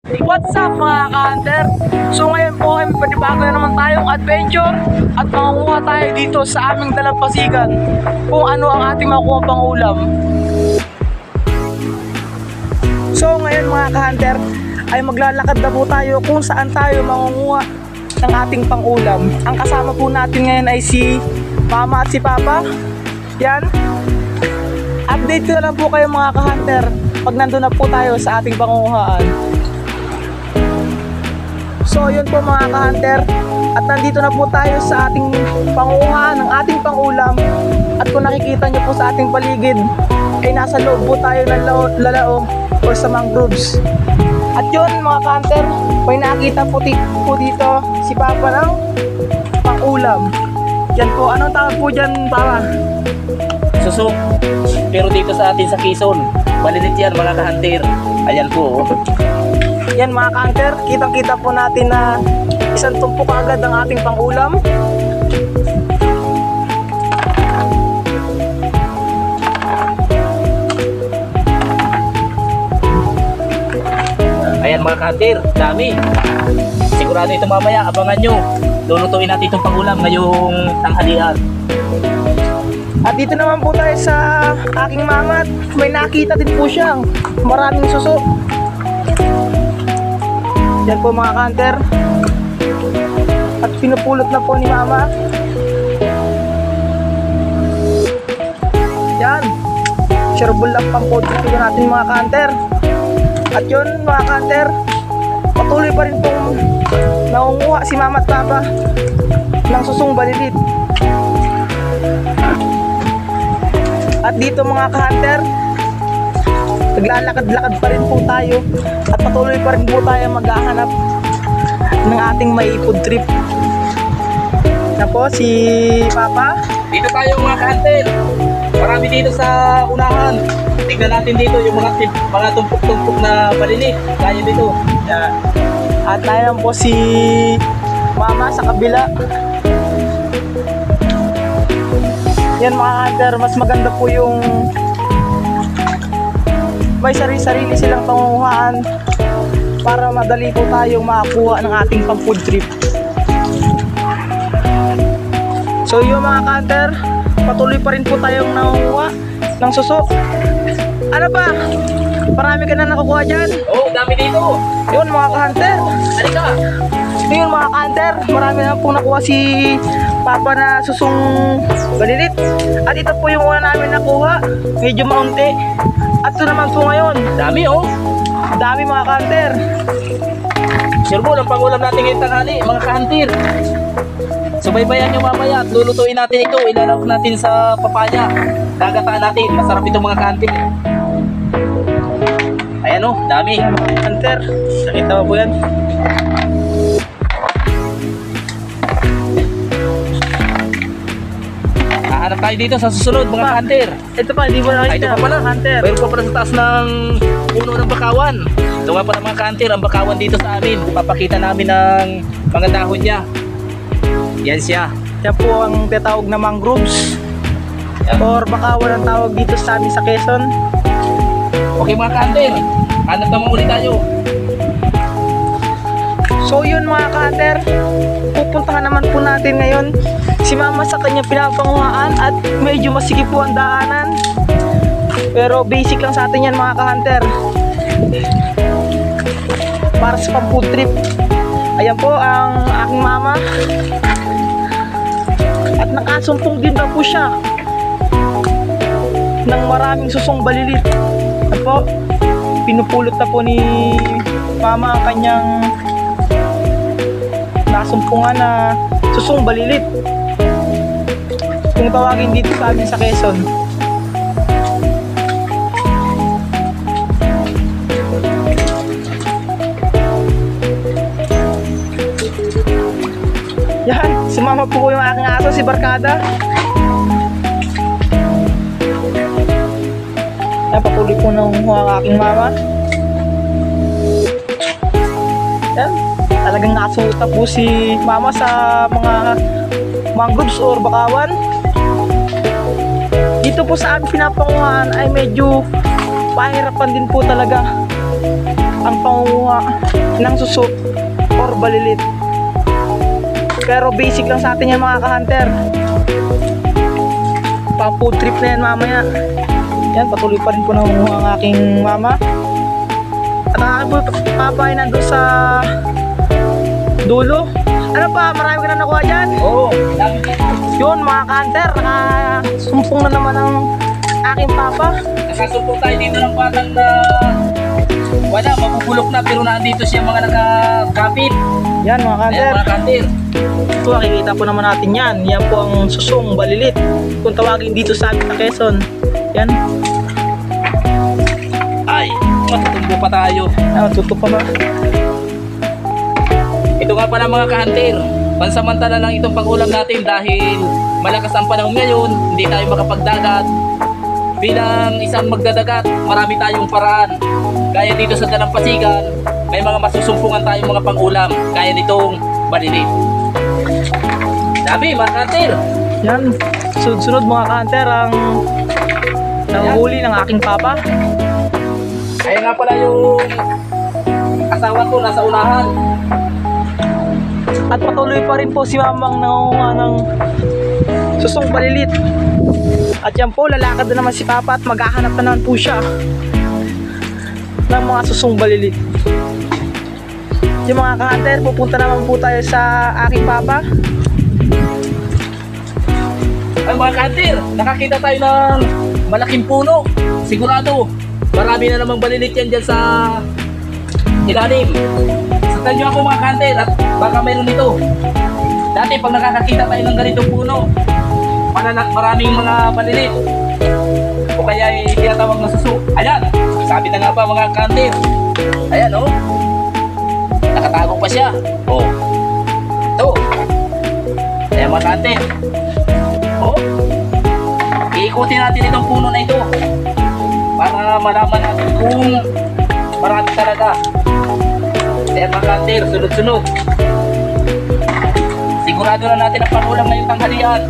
What's up mga ka-hunter? So ngayon po ay panibago na naman tayong adventure at mangunguha tayo dito sa aming dalampasigan kung ano ang ating makukuha pang ulam. So ngayon mga ka-hunter ay maglalakad na po tayo kung saan tayo mangunguha ng ating pang-ulam. Ang kasama po natin ngayon ay si Mama at si Papa. Yan. Update ko na lang po kayo mga ka-hunter pag nandun na po tayo sa ating pangunguhaan. So yun po mga ka-hunter, at nandito na po tayo sa ating pangunguhaan ng ating pangulam. At kung nakikita nyo po sa ating paligid ay nasa loob po tayo ng lalaong o sa mangroves. At yun mga ka-hunter, may nakita po dito si Papa ng pangulam. Yan po, anong tawag po dyan Papa? Susok. Pero dito sa atin sa Quezon, malilit yan mga ka-hunter. Ayan po. Yan mga ka-hunter, kitang-kita po natin na isang tumpok agad ang ating pangulam. Ayan mga ka-hunter, dami. Sigurado ito mamaya, abangan nyo. Lulutuin natin itong pangulam ngayong tanghalian. At dito naman po tayo sa aking mama at may nakita din po siyang maraming suso. Yan po mga ka-hunter. At pinupulot na po ni Mama. Yan. Shareable lang pang po dito natin mga ka-hunter. At yun mga ka-hunter, patuloy pa rin pong nangunguha si Mama at Papa ng susong balilit. At dito mga ka-hunter, naglalakad-lakad pa rin po tayo at patuloy pa rin po tayo maghahanap ng ating may food trip. Na po si Papa. Dito tayo mga ka-hunter. Marami dito sa unahan. Tingnan natin dito yung mga tumpok-tumpok na balilit. Kaya dito. Yan. At nayan po si Mama sa kabila. Yan mga hunter, mas maganda po yung may sarili-sarili silang pangunguhaan para madali po tayong makakuha ng ating pang food trip. So yung mga ka-hunter, patuloy pa rin po tayong nangunguha ng suso. Ano ba? Marami ka na nakukuha dyan? Oh, dami dito. Yun mga ka-hunter. Halika. Yun mga ka-hunter, marami na po nakuha si Papa na susong balilit. At ito po yung una namin nakuha, medyo maunti. At ito naman po ngayon, Dami oh. dami mga ka-hunter. Sure po, ang pangulam natin ngayong tanghali, mga ka-hunter. Subaybayan nyo mamaya at lulutuin natin ito. Ilalawak natin sa papaya. Gagataan natin. Masarap ito mga ka-hunter. Ayan oh, dami. Ayan mga ka-hunter, nakita mo po yan. Hahanap tayo dito sa susunod mga ka-hunter. Ito pa, hindi mo nakita. Ito pa pala, hunter. mayroon pa pala sa taas ng puno ng bakawan. Ito nga pala mga ka-hunter, ang bakawan dito sa amin. Papakita namin ng mga dahon niya. Yan siya. Yan po ang tinatawag na mangroves. Yan. Or bakawan ang tawag dito sa amin sa Quezon. Okay mga ka-hunter, hanap naman ulit tayo. So yun mga ka-hunter, pupuntahan naman po natin ngayon si Mama sa kanyang pinapanguhaan at medyo masigip po ang daanan. Pero basic lang sa atin yan mga ka-hunter. Para sa pang food trip. Ayan po ang aking mama. At nakasumpong din daw po siya ng maraming susong balilit. At po, pinupulot na po ni Mama ang kanyang nasumpungan na susong balilit. Kung tawagin dito sa amin sa Quezon. Yan, sumama po yung aking aso, si Barkada. Yan, patuloy po nangunguha ang aking mama. Yan, talagang nakasuta po si Mama sa mga mangroves or bakawan. Dito po sa aming pinapanguhaan ay medyo pahirapan din po talaga ang pangunguha ng suso or balilit. Pero basic lang sa atin yan mga ka-hunter. Pa food trip na yan mamaya. Yan, patuloy pa rin po nangunguha ang aking mama. At ang aking papa ay nandun sa dulo. Ano pa, marami ka na nakuha dyan? Oo, dami dito. Yun mga ka-hunter, nakasumpong na naman ang aking papa. Nakasumpong tayo dito ng batang na wala, mabubulok na pero nandito siya mga nakakapit. Yan mga Ayan ka-hunter. mga kantir. Ito, makikita po naman natin yan. Yan po ang susong balilit. Kung tawagin dito sa amin sa Quezon. Yan. Ay, matutumbo pa tayo. Tuto pa ba? Ito nga pala mga kahantir, pansamantala lang itong pag-ulam natin dahil malakas ang panahon ngayon, hindi tayo makapagdagat. Bilang isang magdadagat, marami tayong paraan. Kaya dito sa Dalampasigan, may mga masusumpungan tayong mga pag-ulam, kaya nitong balilit. Dami mga kahantir. Yan. Sunod-sunod mga ka-hunter ang nanguhuli ng aking papa. Kaya nga pala yung asawa ko nasa unahan. At patuloy pa rin po si mamang nangunguha ng susong balilit. At yan po, lalakad na naman si papa at maghahanap na naman po siya ng mga susong balilit. Yung mga ka-hunter, pupunta naman po tayo sa aking papa. Ay mga kahantir, nakakita tayo ng malaking puno. Sigurado, marami na namang balilit yan dyan sa ilalim. Saktan nyo ako mga kahantir at baka mayroon dito. Dati pag nakakakita tayo ng ganitong puno, maraming mga balilit. O kaya tinatawag na suso. Ayan, sabi na nga ba mga kahantir. Ayan oh. Nakatago pa siya. Oh. Ito. Ayan mga kahantir. Oh. Iikutin natin itong puno na ito para malaman natin kung marami talaga. Ayan mga kahantir, sunod-sunod. Sigurado na natin ang pangulam ngayong tanghalian.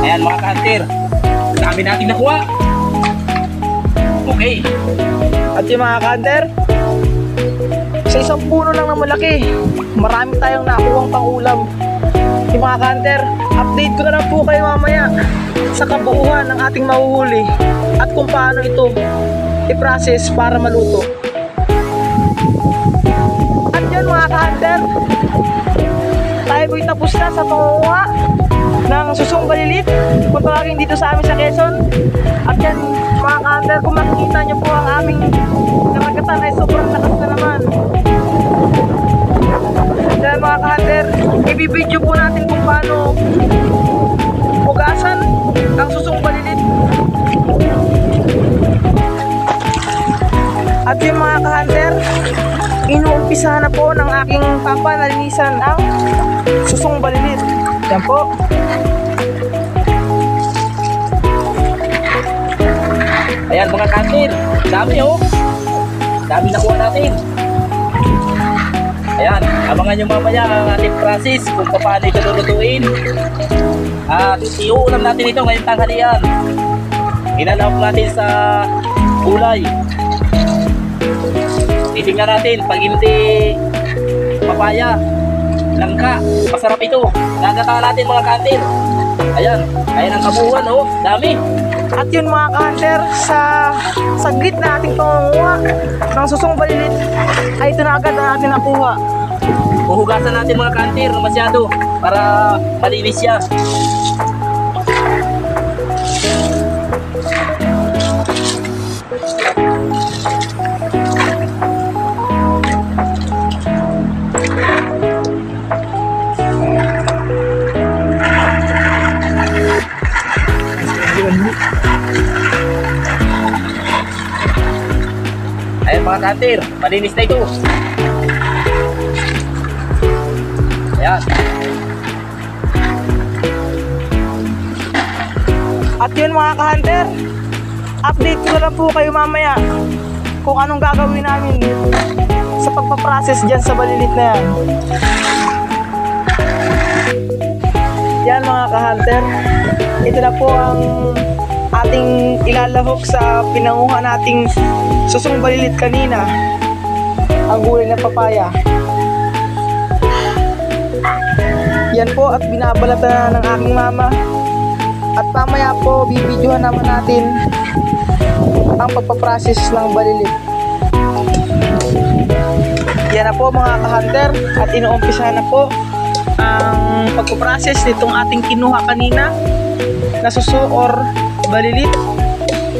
Ayan mga kahantir, dami natin nakuha. Okay. At yung mga ka-hunter, sa isang puno lang na malaki, marami tayong nakuhang pangulam. Yung mga ka-hunter, update ko na lang po kayo mamaya sa kabuuan ng ating mahuhuli at kung paano ito i-process para maluto. At yun mga ka-hunter, tayo po'y tapos na sa pangunguha ng susong balilit kung tawagin dito sa amin sa Quezon. At yan mga ka-hunter, kung makikita nyo po ang aming namagatan ay sobrang lakas na naman. Kaya mga ka-hunter, ibibidyo po natin kung paano hugasan ang susong balilit. At yung mga ka-hunter, inuumpisa na po ng aking papa na linisan ang susong balilit. Yan po. Ayan mga kantin, dami oh. Dami nakuha natin. Ayan, abangan nyo mamaya ang ating process kung paano ito lulutuin. At iuulam natin ito ngayong tanghalian. Inalawag natin sa gulay. Titingnan natin, pag hindi papaya, langka, masarap ito. Gagataan natin mga kantin. Ayan, ayan ang kabuuan oh, dami. At yun mga ka-hunter, sa saglit na ating pangunguha ng susong balilit ay ito na agad na natin nakuha. Uhugasan natin mga kantir na masyado para malinis siya. Ayan mga kantir, malinis na ito. Ayan. At yun mga ka-hunter, update ko na lang po kayo mamaya kung anong gagawin namin sa pagpaprocess dyan sa balilit na yan. Yan mga ka-hunter, ito na po ang ating ilalahok sa pinanguha nating susong balilit kanina, ang gulay na papaya. Yan po at binabalatan na ng aking mama. At mamaya po bibidyohan naman natin ang pagpaprocess ng balilit. Yan na po mga ka-hunter at inuumpisa na po ang pagpaprocess nitong ating kinuha kanina na suso or balilit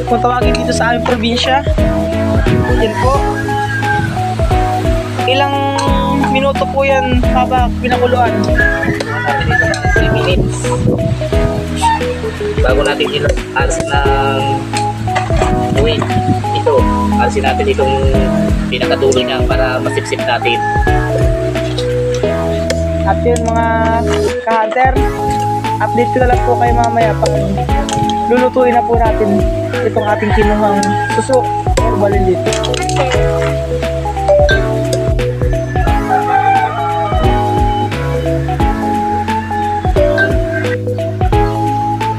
kung tawagin dito sa aming probinsya. Yan po. Ilang minuto po yan habang pinakuluan? Natin ito ng 3 minutes. Bago natin i-alsin ng buwin, ito, alsin natin itong pinakatuloy niya para masipsip natin. At yun mga ka-hunter, update ko na lang po kayo mamaya pag lulutuin na po natin itong ating kinuhang suso or balilit.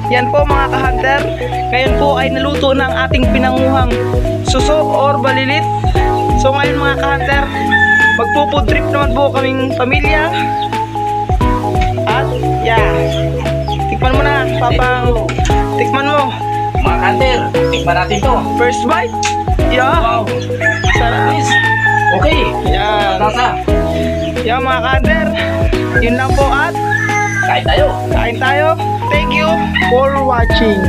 Yan po mga ka-hunter, ngayon po ay naluto na ang ating pinanguhang suso or balilit. So ngayon mga ka-hunter, magpo-food trip naman po kaming pamilya. At yeah, tikman mo na, papang tikman mo. Mga hunter, tikman natin to. First bite. Yeah. Wow, Sarap. okay. Yan. Nasa, Yeah mga ka-hunter, yun lang po at kain tayo. kain tayo. Thank you for watching.